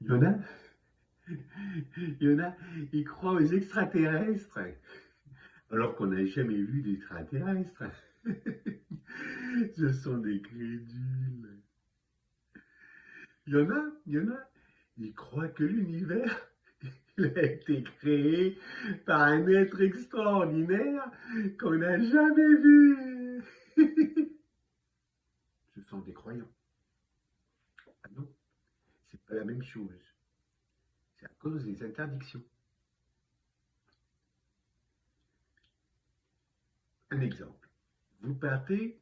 Il y en a, il y en a, ils croient aux extraterrestres, alors qu'on n'a jamais vu d'extraterrestres. Ce sont des crédules. Il y en a, ils croient que l'univers il a été créé par un être extraordinaire qu'on n'a jamais vu. Ce sont des croyants. Ah non, c'est pas la même chose. C'est à cause des interdictions. Un exemple. Vous partez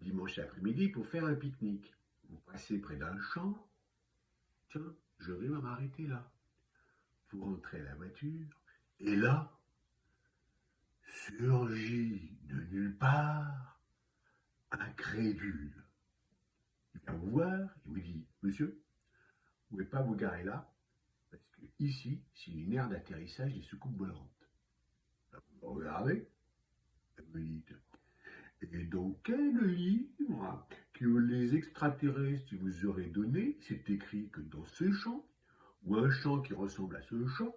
dimanche après-midi pour faire un pique-nique. Vous passez près d'un champ. Tiens, je vais m'arrêter là. Vous rentrez à la voiture. Et là, surgit de nulle part un crédule. Il vient vous voir et vous dit, monsieur, vous ne pouvez pas vous garer là, parce que ici, c'est une aire d'atterrissage des soucoupes volantes. Là, vous regardez, et vous dites, et dans quel livre que les extraterrestres vous auraient donné, c'est écrit que dans ce champ, ou un champ qui ressemble à ce champ,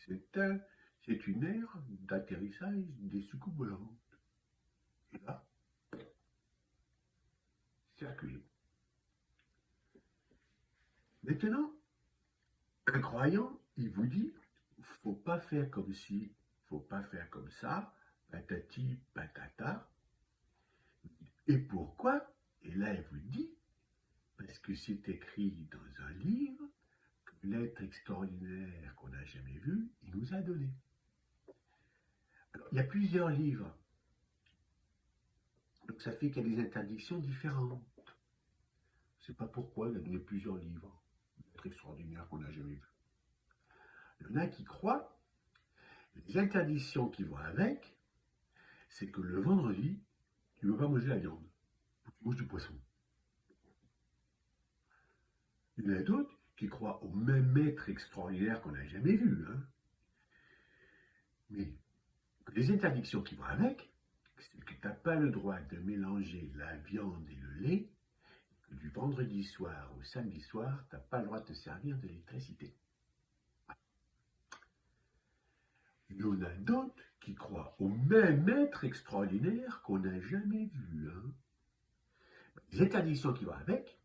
c'est une aire d'atterrissage des soucoupes volantes. Et là, c'est accueilli. Maintenant, un croyant, il vous dit, faut pas faire comme ci, faut pas faire comme ça, patati patata. Et pourquoi? Et là, il vous dit, parce que c'est écrit dans un livre que l'être extraordinaire qu'on n'a jamais vu, il nous a donné. Alors, il y a plusieurs livres, donc ça fait qu'il y a des interdictions différentes. Je ne sais pas pourquoi il a donné plusieurs livres, l'être extraordinaire qu'on n'a jamais vu. Il y en a qui croient, les interdictions qui vont avec, c'est que le vendredi, tu ne veux pas manger la viande, tu manges du poisson. Il y en a d'autres qui croient au même être extraordinaire qu'on n'a jamais vu. Hein. Mais les interdictions qui vont avec, c'est que tu n'as pas le droit de mélanger la viande et le lait, que du vendredi soir au samedi soir, tu n'as pas le droit de te servir de l'électricité. Il y en a d'autres qui croient au même être extraordinaire qu'on n'a jamais vu. Hein. Les interdictions qui vont avec,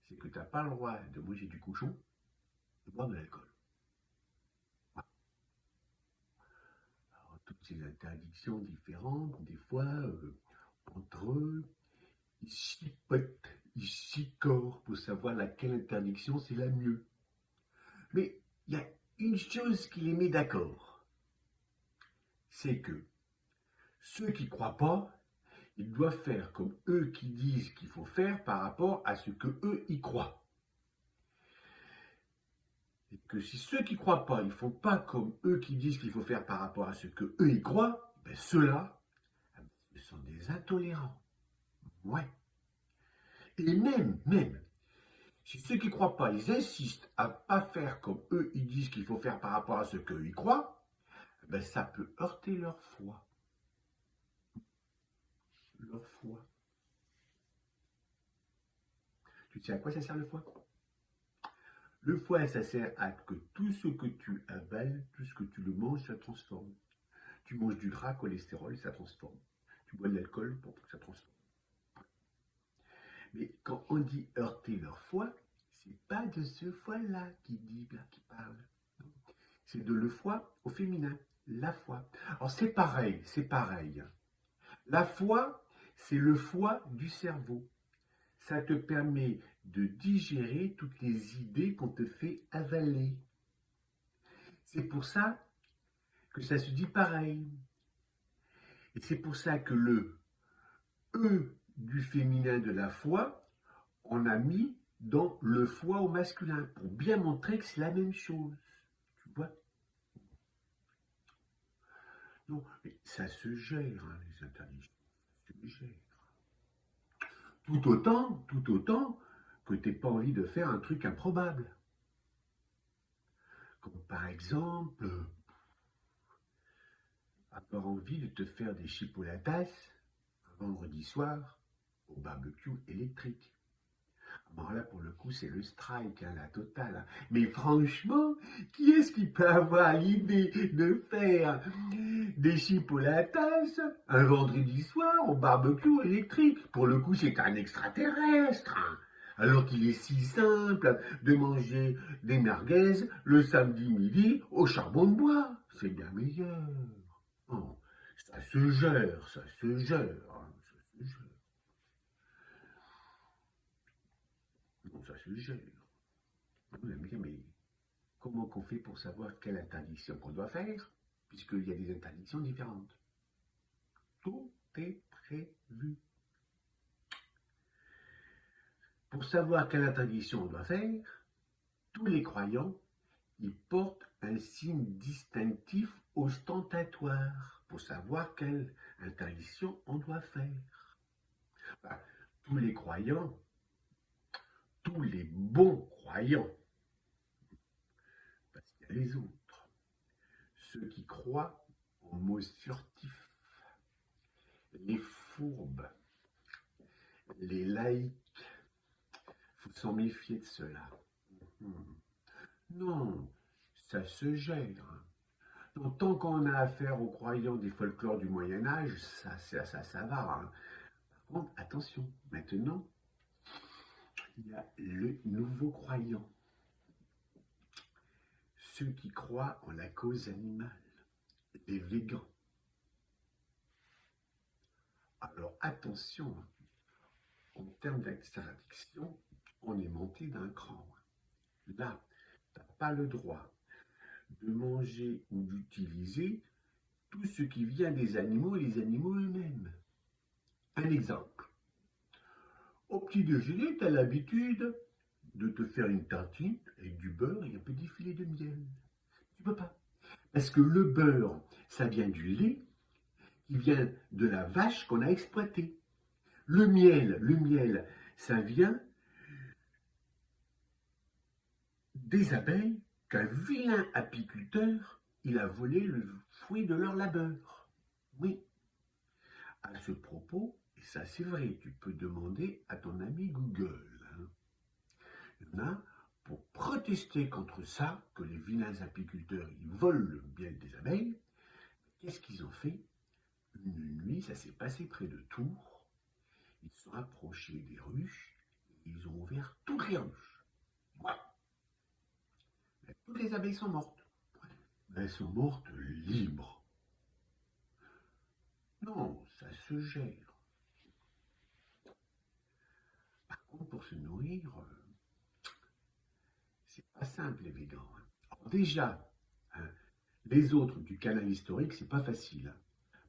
c'est que tu n'as pas le droit de manger du cochon, de boire de l'alcool. Alors, toutes ces interdictions différentes, des fois, entre eux, ils chipotent, ils chicorent pour savoir laquelle interdiction c'est la mieux. Mais il y a une chose qui les met d'accord, c'est que ceux qui ne croient pas, ils doivent faire comme eux qui disent qu'il faut faire par rapport à ce que eux y croient. Et que si ceux qui ne croient pas, ils ne font pas comme eux qui disent qu'il faut faire par rapport à ce que eux y croient, ben ceux-là, ce sont des intolérants. Ouais. Et même, si ceux qui ne croient pas, ils insistent à ne pas faire comme eux, ils disent qu'il faut faire par rapport à ce qu'eux y croient, ben ça peut heurter leur foi. Leur foi. Tu sais à quoi ça sert le foie? Le foie, ça sert à que tout ce que tu avales, tout ce que tu le manges, ça transforme. Tu manges du gras, cholestérol, ça transforme. Tu bois de l'alcool pour que ça transforme. Mais quand on dit heurter leur foie, c'est pas de ce foie-là qui parle. C'est de le foie au féminin, la foi. Alors c'est pareil, c'est pareil. La foi, c'est le foie du cerveau. Ça te permet de digérer toutes les idées qu'on te fait avaler. C'est pour ça que ça se dit pareil. Et c'est pour ça que le E du féminin de la foi, on a mis dans le foie au masculin, pour bien montrer que c'est la même chose. Tu vois? Non, mais ça se gère, hein, les interdictions. Ça se gère. Tout autant que tu n'aies pas envie de faire un truc improbable. Comme par exemple, avoir envie de te faire des chipolatas un vendredi soir au barbecue électrique. Alors là, pour le coup, c'est le strike, hein, la totale. Hein. Mais franchement, qui est-ce qui peut avoir l'idée de faire des chips au la tasse un vendredi soir au barbecue électrique? Pour le coup, c'est un extraterrestre. Hein. Alors qu'il est si simple de manger des merguez le samedi midi au charbon de bois. C'est bien meilleur. Oh, ça se gère, ça se gère. Hein, ça se gère. Non, ça se gère. Mais comment qu'on fait pour savoir quelle interdiction qu'on doit faire, puisqu'il y a des interdictions différentes? Tout est prévu. Pour savoir quelle interdiction on doit faire, tous les croyants, ils portent un signe distinctif ostentatoire pour savoir quelle interdiction on doit faire. Enfin, tous les croyants, tous les bons croyants, parce qu'il y a les autres, ceux qui croient aux mots furtifs, les fourbes, les laïcs, il faut s'en méfier de cela. Non, ça se gère. Donc, tant qu'on a affaire aux croyants des folklores du Moyen-Âge, ça va. Hein. Par contre, attention, maintenant, il y a le nouveau croyant. Ceux qui croient en la cause animale, les végans. Alors attention, en termes d'interdiction, on est monté d'un cran. Là, tu n'as pas le droit de manger ou d'utiliser tout ce qui vient des animaux et les animaux eux-mêmes. Un exemple. Au petit déjeuner, tu as l'habitude de te faire une tartine avec du beurre et un petit filet de miel. Tu peux pas. Parce que le beurre, ça vient du lait qui vient de la vache qu'on a exploitée. Le miel, ça vient des abeilles qu'un vilain apiculteur, il a volé le fruit de leur labeur. Oui. À ce propos, et ça c'est vrai, tu peux demander à ton ami Google. Hein. Il y en a pour protester contre ça, que les vilains apiculteurs, ils volent le miel des abeilles. Qu'est-ce qu'ils ont fait? Une nuit, ça s'est passé près de Tours. Ils se sont approchés des ruches et ils ont ouvert toutes les ruches. Voilà. Toutes les abeilles sont mortes. Elles sont mortes libres. Non, ça se gère. Par contre, pour se nourrir, c'est pas simple les végans. Hein. Alors déjà, hein, les autres du canal historique, c'est pas facile. Hein,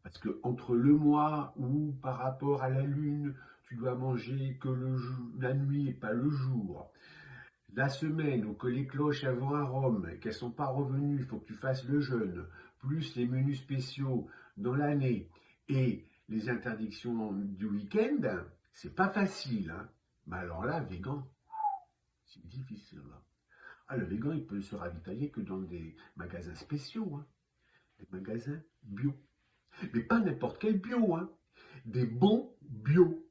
parce que entre le mois où, par rapport à la lune, tu dois manger que la nuit et pas le jour, la semaine où que les cloches vont à Rome et qu'elles ne sont pas revenues, il faut que tu fasses le jeûne, plus les menus spéciaux dans l'année et les interdictions du week-end, c'est pas facile. Hein. Mais alors là, végan, c'est difficile. Hein. Ah, le végan, il peut se ravitailler que dans des magasins spéciaux, hein. Des magasins bio. Mais pas n'importe quel bio, hein. Des bons bio.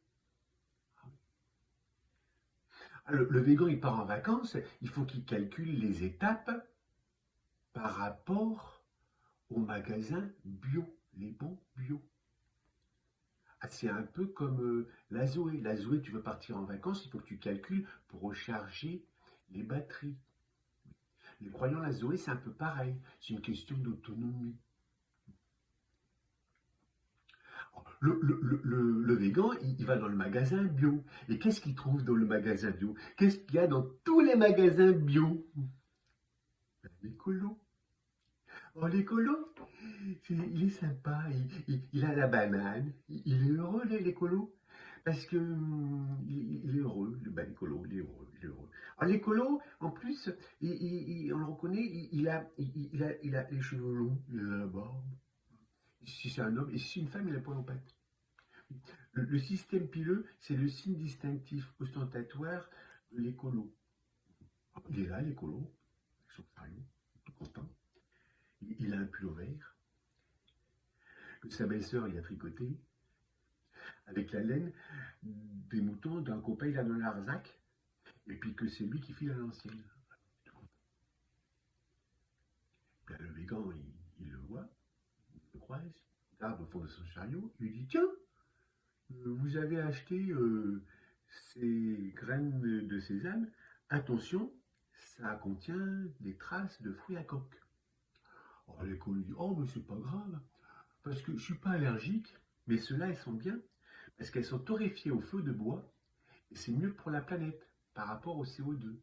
Le végan, il part en vacances, il faut qu'il calcule les étapes par rapport aux magasins bio, les bons bio. Ah, c'est un peu comme la Zoé. La Zoé, tu veux partir en vacances, il faut que tu calcules pour recharger les batteries. Les croyants, la Zoé, c'est un peu pareil. C'est une question d'autonomie. Le végan, il va dans le magasin bio. Et qu'est-ce qu'il trouve dans le magasin bio? Qu'est-ce qu'il y a dans tous les magasins bio? L'écolo. Oh, l'écolo, il est sympa, il a la banane, il est heureux, l'écolo, parce que il est heureux, l'écolo, il est heureux. Alors, l'écolo, en plus, on le reconnaît, il a les cheveux longs, il a la barbe. Si c'est un homme, et si c'est une femme, il a pas en pattes. Le système pileux, c'est le signe distinctif ostentatoire de l'écolo. Il est là, l'écolo, avec son crayon, tout content. Il a un pull vert que sa belle-sœur y a tricoté avec la laine des moutons d'un copain, il a dans l'Arzac. et puis que c'est lui qui file à l'ancienne. Bien, le végan, il le voit, il le croise, il regarde au fond de son chariot, il lui dit, tiens, vous avez acheté ces graines de sésame, attention, ça contient des traces de fruits à coque. Oh, l'école dit, oh, mais c'est pas grave, parce que je suis pas allergique, mais ceux-là, elles sont bien, parce qu'elles sont torréfiées au feu de bois, et c'est mieux pour la planète par rapport au CO2.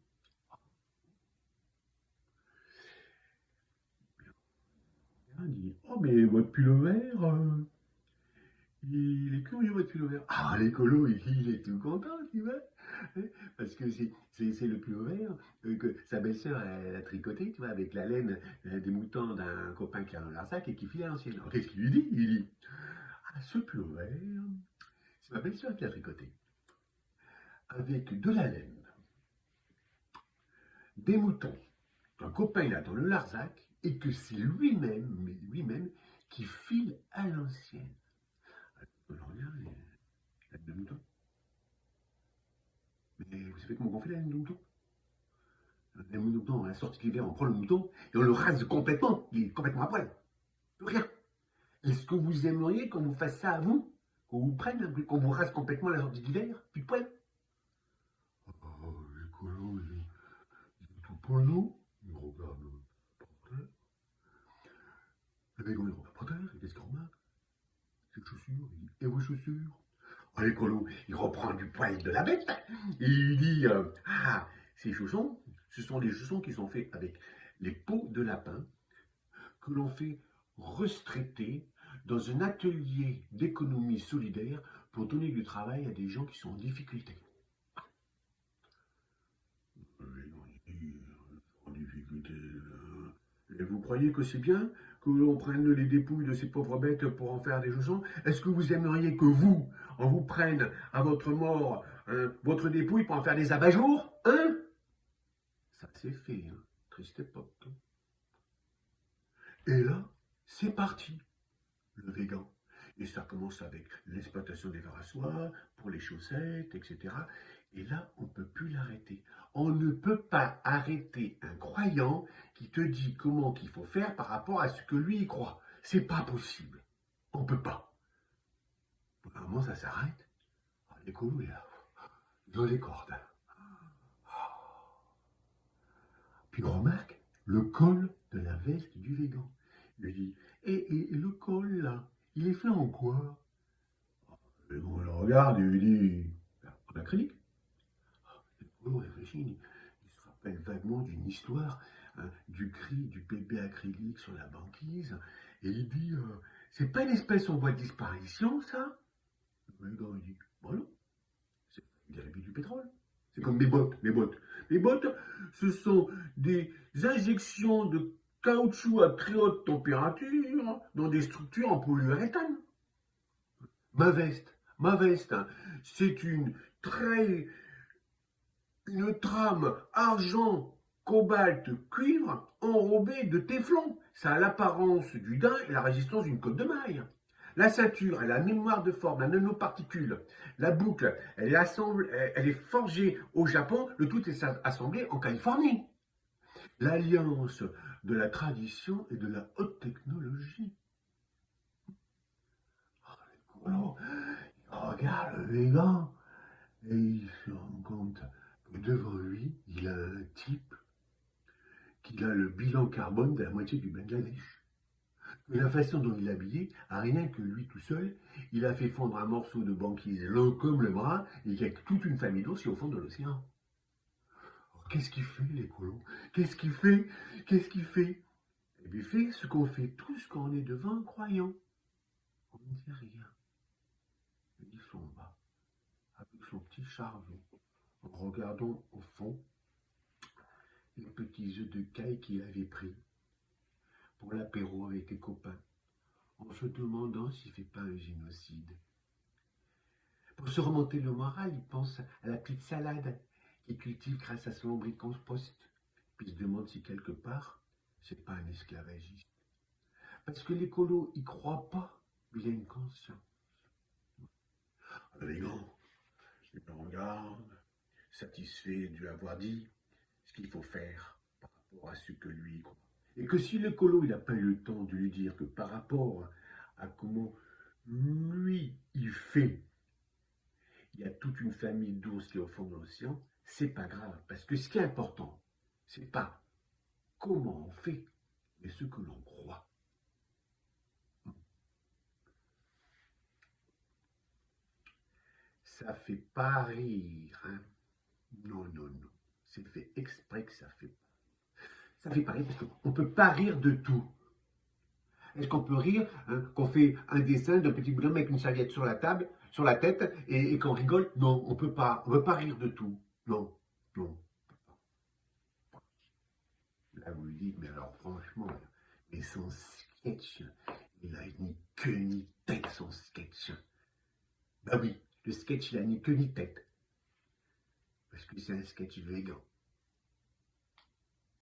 Il dit, oh, mais votre pull vert, il est curieux votre pull vert. Ah, l'écolo, il est tout content, tu vois. Parce que c'est le pull vert que sa belle-sœur elle a tricoté, tu vois, avec la laine des moutons d'un copain qui a dans Larzac et qui file à l'ancienne. Alors qu'est-ce qu'il lui dit? Il dit, ah, ce pull vert, c'est ma belle-sœur qui l'a tricoté. Avec de la laine, des moutons, qu'un copain il a dans le Larzac, et que c'est lui-même qui file à l'ancienne. Alors, regarde, la laine de mouton. Mais vous savez comment on fait la laine de mouton? La laine de mouton, à la sortie de l'hiver, on prend le mouton et on le rase complètement. Il est complètement à poil. Plus rien. Est-ce que vous aimeriez qu'on vous fasse ça à vous? Qu'on vous prenne, qu'on vous rase complètement à la sortie de l'hiver? Plus de poils? Oh, l'écolo, il est tout poilu. Il regarde par terre. Le végan, il regarde par terre. Et qu'est-ce qu'il remarque? Ses chaussures. Il dit, et vos chaussures? Oh, l'écolo, il reprend du poil de la bête. Et il dit, ah, ces chaussons, ce sont des chaussons qui sont faits avec les peaux de lapin que l'on fait restraiter dans un atelier d'économie solidaire pour donner du travail à des gens qui sont en difficulté. En difficulté. Et vous croyez que c'est bien que l'on prenne les dépouilles de ces pauvres bêtes pour en faire des chaussons? Est-ce que vous aimeriez que vous, on vous prenne à votre mort votre dépouille pour en faire des abat-jours? Hein? Ça c'est fait, hein. Triste époque. Et là, c'est parti, le végan. Et ça commence avec l'exploitation des vers à soie, pour les chaussettes, etc. Et là, on ne peut plus l'arrêter. On ne peut pas arrêter un croyant qui te dit comment qu'il faut faire par rapport à ce que lui y croit. C'est pas possible. On ne peut pas. À un moment, ça s'arrête. L'écolo est là, dans les cordes. Puis il remarque le col de la veste du végan. Il lui dit, et le col là, il est fait en quoi? Le végan le regarde et lui dit, en acrylique. L'écolo réfléchit, il se rappelle vaguement d'une histoire, du cri du bébé acrylique sur la banquise, et il dit, c'est pas une espèce en voie de disparition, ça? Le végan il dit, bon non, c'est une dérivée du pétrole. C'est comme mes bottes, mes bottes. Mes bottes, ce sont des injections de caoutchouc à très haute température dans des structures en polyuréthane. Ma veste, hein, c'est une trame argent, cobalt, cuivre enrobée de téflon. Ça a l'apparence du daim et la résistance d'une côte de maille. La ceinture, elle a la mémoire de forme, la nanoparticule. La boucle, elle est forgée au Japon, le tout est assemblé en Californie. L'alliance de la tradition et de la haute technologie. Oh, il regarde le végan et il se rend compte que devant lui, il a un type qui a le bilan carbone de la moitié du Bangladesh. La façon dont il est habillé, à rien que lui tout seul, il a fait fondre un morceau de banquise long comme le bras et il y a toute une famille d'ours au fond de l'océan. Qu'est-ce qu'il fait, l'écolo? Qu'est-ce qu'il fait? Qu'est-ce qu'il fait? Eh bien, il fait ce qu'on fait tous quand on est devant un croyant. On ne dit rien. Il s'en va avec son petit chariot, en regardant au fond les petits œufs de caille qu'il avait pris pour l'apéro avec les copains, en se demandant s'il ne fait pas un génocide. Pour se remonter le moral, il pense à la petite salade qu'il cultive grâce à son lombricompost. Puis il se demande si quelque part, c'est pas un esclavagiste. Parce que l'écolo, il croit pas, mais il a une conscience. Les grands, il me regarde, satisfait de lui avoir dit ce qu'il faut faire par rapport à ce que lui croit. Et que si l'écolo, il n'a pas eu le temps de lui dire que par rapport à comment lui, il fait, il y a toute une famille d'ours qui est au fond de l'océan, c'est pas grave. Parce que ce qui est important, c'est pas comment on fait, mais ce que l'on croit. Ça fait pas rire, hein. Non, non, non. C'est fait exprès que ça fait. Ça fait pas rire parce qu'on ne peut pas rire de tout. Est-ce qu'on peut rire qu'on fait un dessin d'un petit bonhomme avec une serviette sur la table, sur la tête, et qu'on rigole? Non, on peut pas. On ne peut pas rire de tout. Non, non. Là, vous lui dites, mais alors franchement, mais son sketch, il a ni queue ni tête, son sketch. Bah oui, le sketch, il a ni queue ni tête. Parce que c'est un sketch végan.